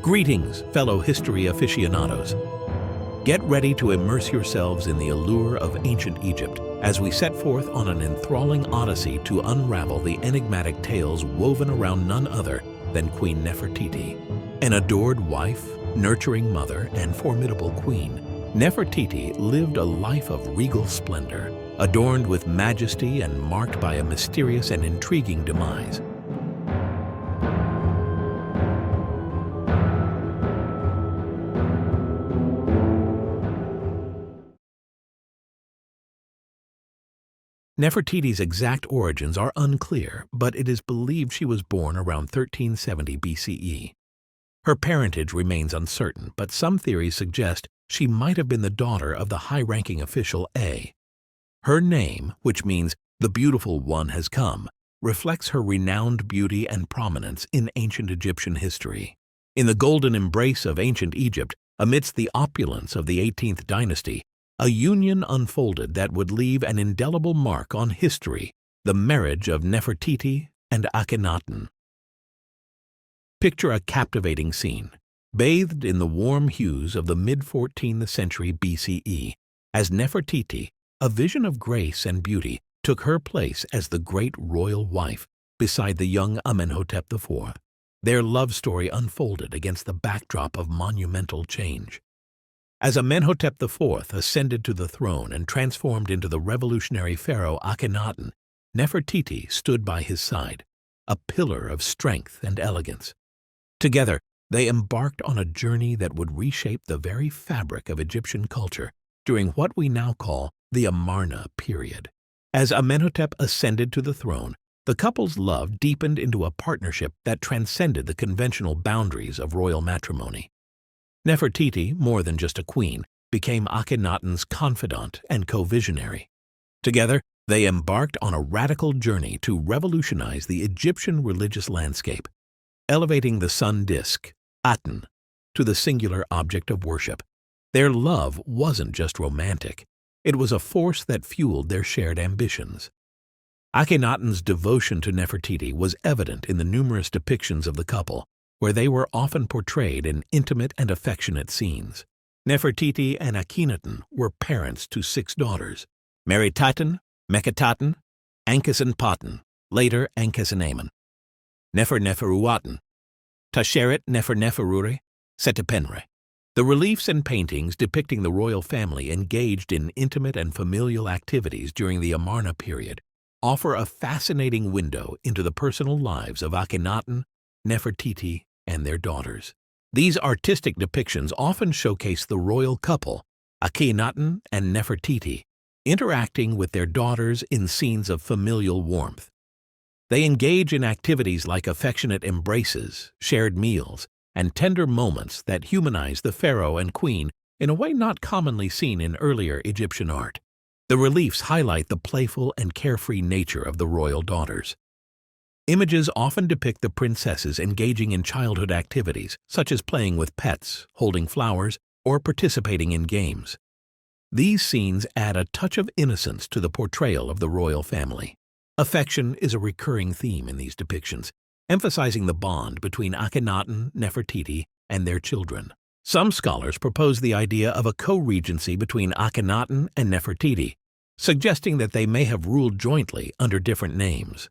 Greetings, fellow history aficionados. Get ready to immerse yourselves in the allure of ancient Egypt as we set forth on an enthralling odyssey to unravel the enigmatic tales woven around none other than Queen Nefertiti. An adored wife, nurturing mother, and formidable queen, Nefertiti lived a life of regal splendor, adorned with majesty and marked by a mysterious and intriguing demise. Nefertiti's exact origins are unclear, but it is believed she was born around 1370 BCE. Her parentage remains uncertain, but some theories suggest she might have been the daughter of the high-ranking official A. Her name, which means "the beautiful one has come," reflects her renowned beauty and prominence in ancient Egyptian history. In the golden embrace of ancient Egypt, amidst the opulence of the 18th dynasty, a union unfolded that would leave an indelible mark on history: the marriage of Nefertiti and Akhenaten. Picture a captivating scene, bathed in the warm hues of the mid-14th century BCE, as Nefertiti, a vision of grace and beauty, took her place as the great royal wife beside the young Amenhotep IV. Their love story unfolded against the backdrop of monumental change. As Amenhotep IV ascended to the throne and transformed into the revolutionary pharaoh Akhenaten, Nefertiti stood by his side, a pillar of strength and elegance. Together, they embarked on a journey that would reshape the very fabric of Egyptian culture during what we now call the Amarna period. As Amenhotep ascended to the throne, the couple's love deepened into a partnership that transcended the conventional boundaries of royal matrimony. Nefertiti, more than just a queen, became Akhenaten's confidant and co-visionary. Together, they embarked on a radical journey to revolutionize the Egyptian religious landscape, elevating the sun disk, Aten, to the singular object of worship. Their love wasn't just romantic. It was a force that fueled their shared ambitions. Akhenaten's devotion to Nefertiti was evident in the numerous depictions of the couple, where they were often portrayed in intimate and affectionate scenes. Nefertiti and Akhenaten were parents to 6 daughters: Meritaten, Meketaten, Ankhesenpaten, later Ankhesenamen, Neferneferuaten, Tasheret Neferneferure, Setepenre. The reliefs and paintings depicting the royal family engaged in intimate and familial activities during the Amarna period offer a fascinating window into the personal lives of Akhenaten, Nefertiti, and their daughters. These artistic depictions often showcase the royal couple, Akhenaten and Nefertiti, interacting with their daughters in scenes of familial warmth. They engage in activities like affectionate embraces, shared meals, and tender moments that humanize the pharaoh and queen in a way not commonly seen in earlier Egyptian art. The reliefs highlight the playful and carefree nature of the royal daughters. Images often depict the princesses engaging in childhood activities, such as playing with pets, holding flowers, or participating in games. These scenes add a touch of innocence to the portrayal of the royal family. Affection is a recurring theme in these depictions, emphasizing the bond between Akhenaten, Nefertiti, and their children. Some scholars propose the idea of a co-regency between Akhenaten and Nefertiti, suggesting that they may have ruled jointly under different names.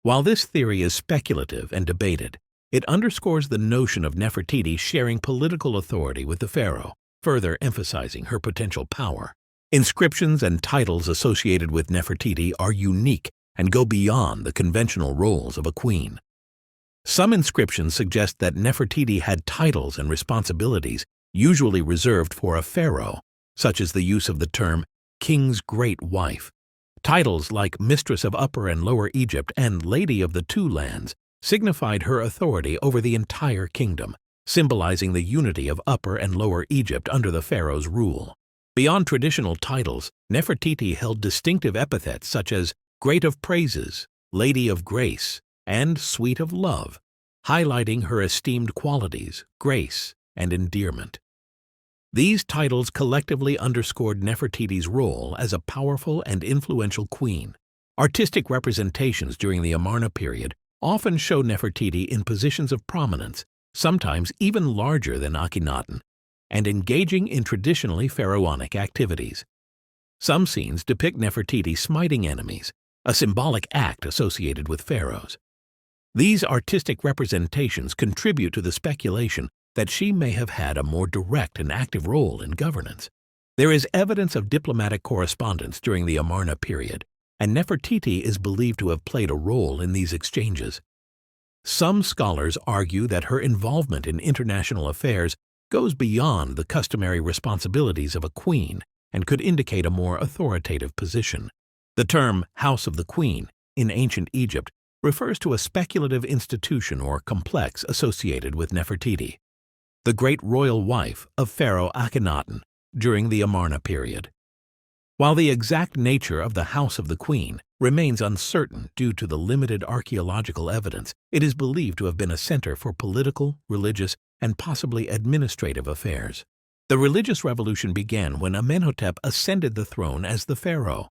While this theory is speculative and debated, it underscores the notion of Nefertiti sharing political authority with the pharaoh, further emphasizing her potential power. Inscriptions and titles associated with Nefertiti are unique and go beyond the conventional roles of a queen. Some inscriptions suggest that Nefertiti had titles and responsibilities usually reserved for a pharaoh, such as the use of the term king's great wife. Titles like Mistress of Upper and Lower Egypt and Lady of the Two Lands signified her authority over the entire kingdom, symbolizing the unity of Upper and Lower Egypt under the pharaoh's rule. Beyond traditional titles, Nefertiti held distinctive epithets such as Great of Praises, Lady of Grace, and Sweet of Love, highlighting her esteemed qualities, grace, and endearment. These titles collectively underscored Nefertiti's role as a powerful and influential queen. Artistic representations during the Amarna period often show Nefertiti in positions of prominence, sometimes even larger than Akhenaten, and engaging in traditionally pharaonic activities. Some scenes depict Nefertiti smiting enemies, a symbolic act associated with pharaohs. These artistic representations contribute to the speculation that she may have had a more direct and active role in governance. There is evidence of diplomatic correspondence during the Amarna period, and Nefertiti is believed to have played a role in these exchanges. Some scholars argue that her involvement in international affairs goes beyond the customary responsibilities of a queen and could indicate a more authoritative position. The term House of the Queen in ancient Egypt refers to a speculative institution or complex associated with Nefertiti, the great royal wife of Pharaoh Akhenaten during the Amarna period. While the exact nature of the House of the Queen remains uncertain due to the limited archaeological evidence, it is believed to have been a center for political, religious, and possibly administrative affairs. The religious revolution began when Amenhotep ascended the throne as the pharaoh.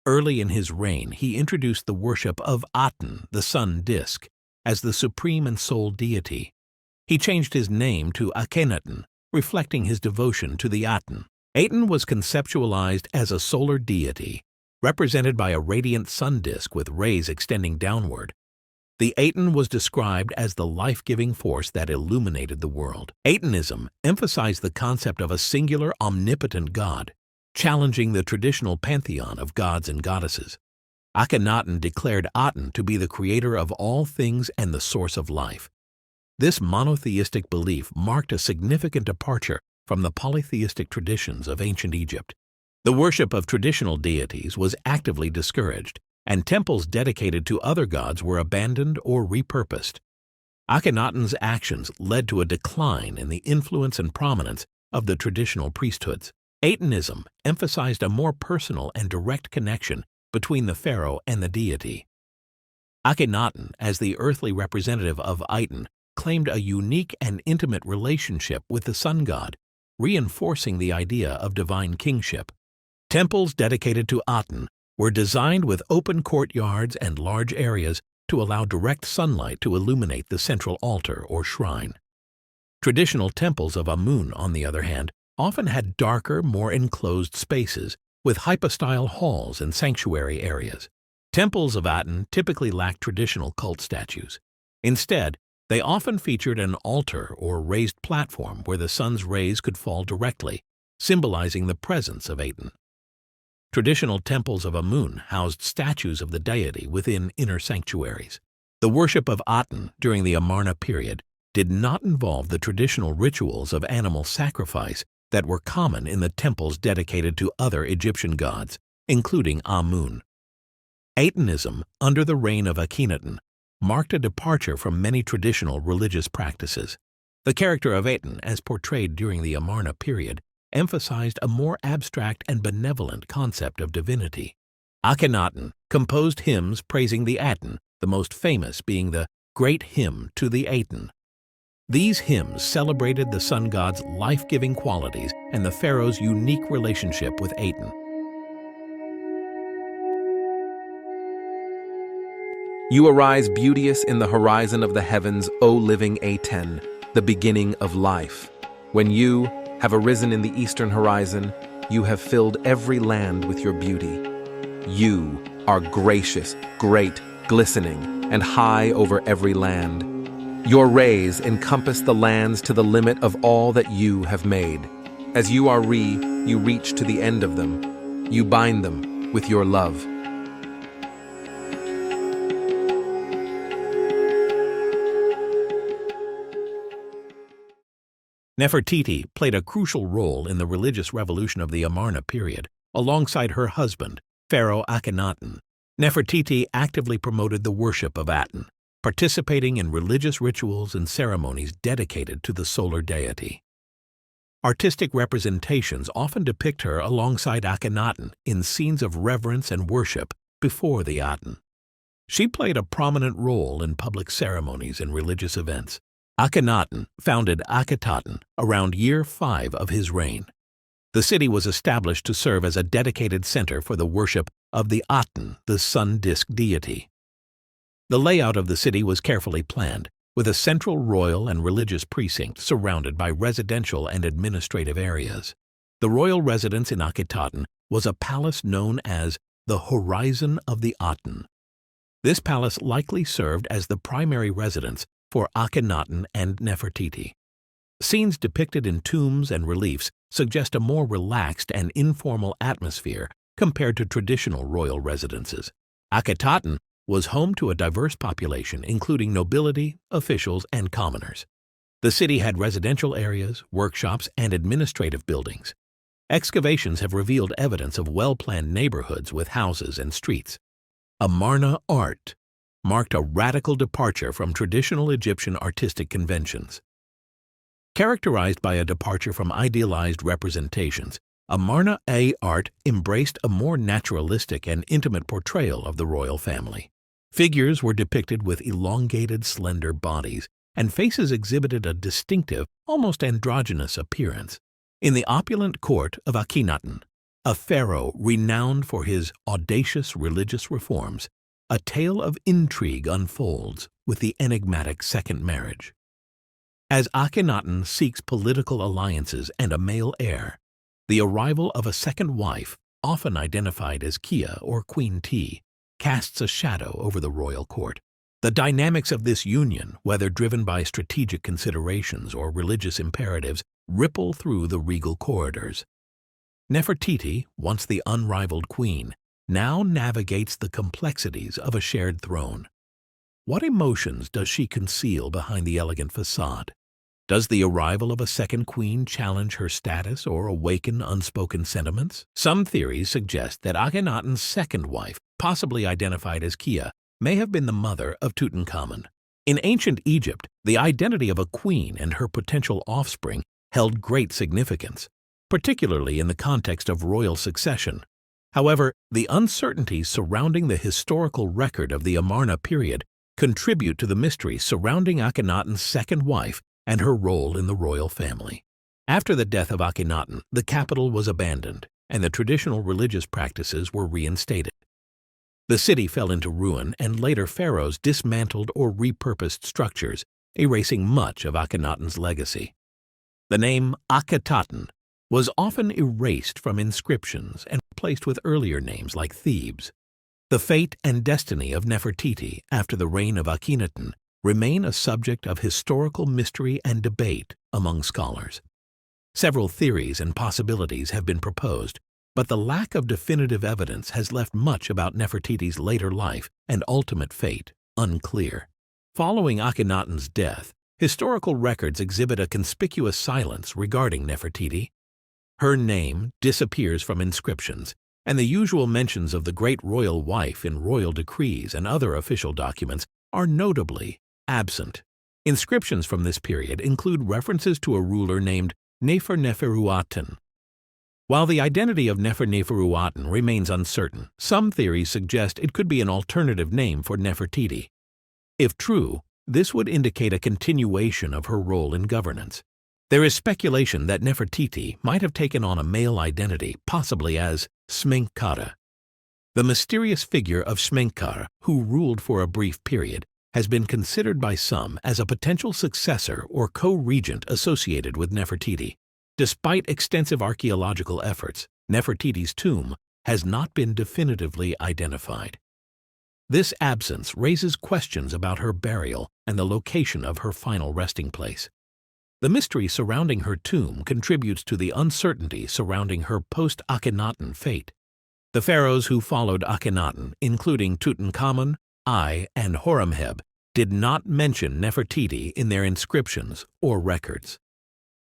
Early in his reign, he introduced the worship of Aten, the sun disk, as the supreme and sole deity. He changed his name to Akhenaten, reflecting his devotion to the Aten. Aten was conceptualized as a solar deity, represented by a radiant sun disk with rays extending downward. The Aten was described as the life-giving force that illuminated the world. Atenism emphasized the concept of a singular, omnipotent god, challenging the traditional pantheon of gods and goddesses. Akhenaten declared Aten to be the creator of all things and the source of life. This monotheistic belief marked a significant departure from the polytheistic traditions of ancient Egypt. The worship of traditional deities was actively discouraged, and temples dedicated to other gods were abandoned or repurposed. Akhenaten's actions led to a decline in the influence and prominence of the traditional priesthoods. Atenism emphasized a more personal and direct connection between the pharaoh and the deity. Akhenaten, as the earthly representative of Aten, claimed a unique and intimate relationship with the sun god, reinforcing the idea of divine kingship. Temples dedicated to Aten were designed with open courtyards and large areas to allow direct sunlight to illuminate the central altar or shrine. Traditional temples of Amun, on the other hand, often had darker, more enclosed spaces with hypostyle halls and sanctuary areas. Temples of Aten typically lacked traditional cult statues. Instead, they often featured an altar or raised platform where the sun's rays could fall directly, symbolizing the presence of Aten. Traditional temples of Amun housed statues of the deity within inner sanctuaries. The worship of Aten during the Amarna period did not involve the traditional rituals of animal sacrifice that were common in the temples dedicated to other Egyptian gods, including Amun. Atenism, under the reign of Akhenaten, marked a departure from many traditional religious practices. The character of Aten, as portrayed during the Amarna period, emphasized a more abstract and benevolent concept of divinity. Akhenaten composed hymns praising the Aten, the most famous being the Great Hymn to the Aten. These hymns celebrated the sun god's life-giving qualities and the pharaoh's unique relationship with Aten. You arise beauteous in the horizon of the heavens, O living Aten, the beginning of life. When you have arisen in the eastern horizon, you have filled every land with your beauty. You are gracious, great, glistening, and high over every land. Your rays encompass the lands to the limit of all that you have made. As you are you reach to the end of them. You bind them with your love. Nefertiti played a crucial role in the religious revolution of the Amarna period, alongside her husband, Pharaoh Akhenaten. Nefertiti actively promoted the worship of Aten, participating in religious rituals and ceremonies dedicated to the solar deity. Artistic representations often depict her alongside Akhenaten in scenes of reverence and worship before the Aten. She played a prominent role in public ceremonies and religious events. Akhenaten founded Akhetaten around year 5 of his reign. The city was established to serve as a dedicated center for the worship of the Aten, the sun disk deity. The layout of the city was carefully planned, with a central royal and religious precinct surrounded by residential and administrative areas. The royal residence in Akhetaten was a palace known as the Horizon of the Aten. This palace likely served as the primary residence for Akhenaten and Nefertiti. Scenes depicted in tombs and reliefs suggest a more relaxed and informal atmosphere compared to traditional royal residences. Akhetaten was home to a diverse population including nobility, officials, and commoners. The city had residential areas, workshops, and administrative buildings. Excavations have revealed evidence of well-planned neighborhoods with houses and streets. Amarna art marked a radical departure from traditional Egyptian artistic conventions. Characterized by a departure from idealized representations, Amarna art embraced a more naturalistic and intimate portrayal of the royal family. Figures were depicted with elongated, slender bodies, and faces exhibited a distinctive, almost androgynous appearance. In the opulent court of Akhenaten, a pharaoh renowned for his audacious religious reforms, a tale of intrigue unfolds with the enigmatic second marriage. As Akhenaten seeks political alliances and a male heir, the arrival of a second wife, often identified as Kia or Queen T, casts a shadow over the royal court. The dynamics of this union, whether driven by strategic considerations or religious imperatives, ripple through the regal corridors. Nefertiti, once the unrivaled queen, now navigates the complexities of a shared throne. What emotions does she conceal behind the elegant facade? Does the arrival of a second queen challenge her status or awaken unspoken sentiments? Some theories suggest that Akhenaten's second wife, possibly identified as Kia, may have been the mother of Tutankhamun. In ancient Egypt, the identity of a queen and her potential offspring held great significance, particularly in the context of royal succession. However, the uncertainties surrounding the historical record of the Amarna period contribute to the mystery surrounding Akhenaten's second wife and her role in the royal family. After the death of Akhenaten, the capital was abandoned, and the traditional religious practices were reinstated. The city fell into ruin, and later pharaohs dismantled or repurposed structures, erasing much of Akhenaten's legacy. The name Akhetaten was often erased from inscriptions and replaced with earlier names like Thebes. The fate and destiny of Nefertiti after the reign of Akhenaten remain a subject of historical mystery and debate among scholars. Several theories and possibilities have been proposed, but the lack of definitive evidence has left much about Nefertiti's later life and ultimate fate unclear. Following Akhenaten's death, historical records exhibit a conspicuous silence regarding Nefertiti. Her name disappears from inscriptions, and the usual mentions of the great royal wife in royal decrees and other official documents are notably absent. Inscriptions from this period include references to a ruler named Nefertiti. While the identity of Nefertiti remains uncertain, some theories suggest it could be an alternative name for Nefertiti. If true, this would indicate a continuation of her role in governance. There is speculation that Nefertiti might have taken on a male identity, possibly as Smenkhkare. The mysterious figure of Smenkhkare, who ruled for a brief period, has been considered by some as a potential successor or co-regent associated with Nefertiti. Despite extensive archaeological efforts, Nefertiti's tomb has not been definitively identified. This absence raises questions about her burial and the location of her final resting place. The mystery surrounding her tomb contributes to the uncertainty surrounding her post-Akhenaten fate. The pharaohs who followed Akhenaten, including Tutankhamun, I, and Horemheb, did not mention Nefertiti in their inscriptions or records.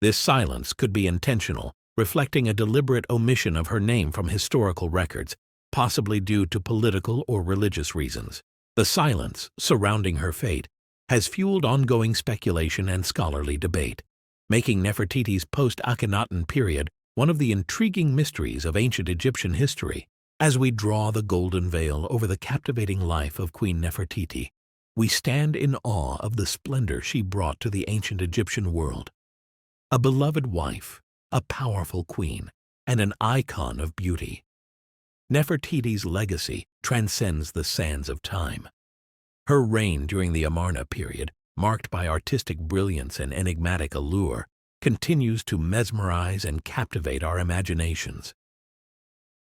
This silence could be intentional, reflecting a deliberate omission of her name from historical records, possibly due to political or religious reasons. The silence surrounding her fate has fueled ongoing speculation and scholarly debate, making Nefertiti's post-Akhenaten period one of the intriguing mysteries of ancient Egyptian history. As we draw the golden veil over the captivating life of Queen Nefertiti, we stand in awe of the splendor she brought to the ancient Egyptian world. A beloved wife, a powerful queen, and an icon of beauty. Nefertiti's legacy transcends the sands of time. Her reign during the Amarna period marked by artistic brilliance and enigmatic allure, continues to mesmerize and captivate our imaginations.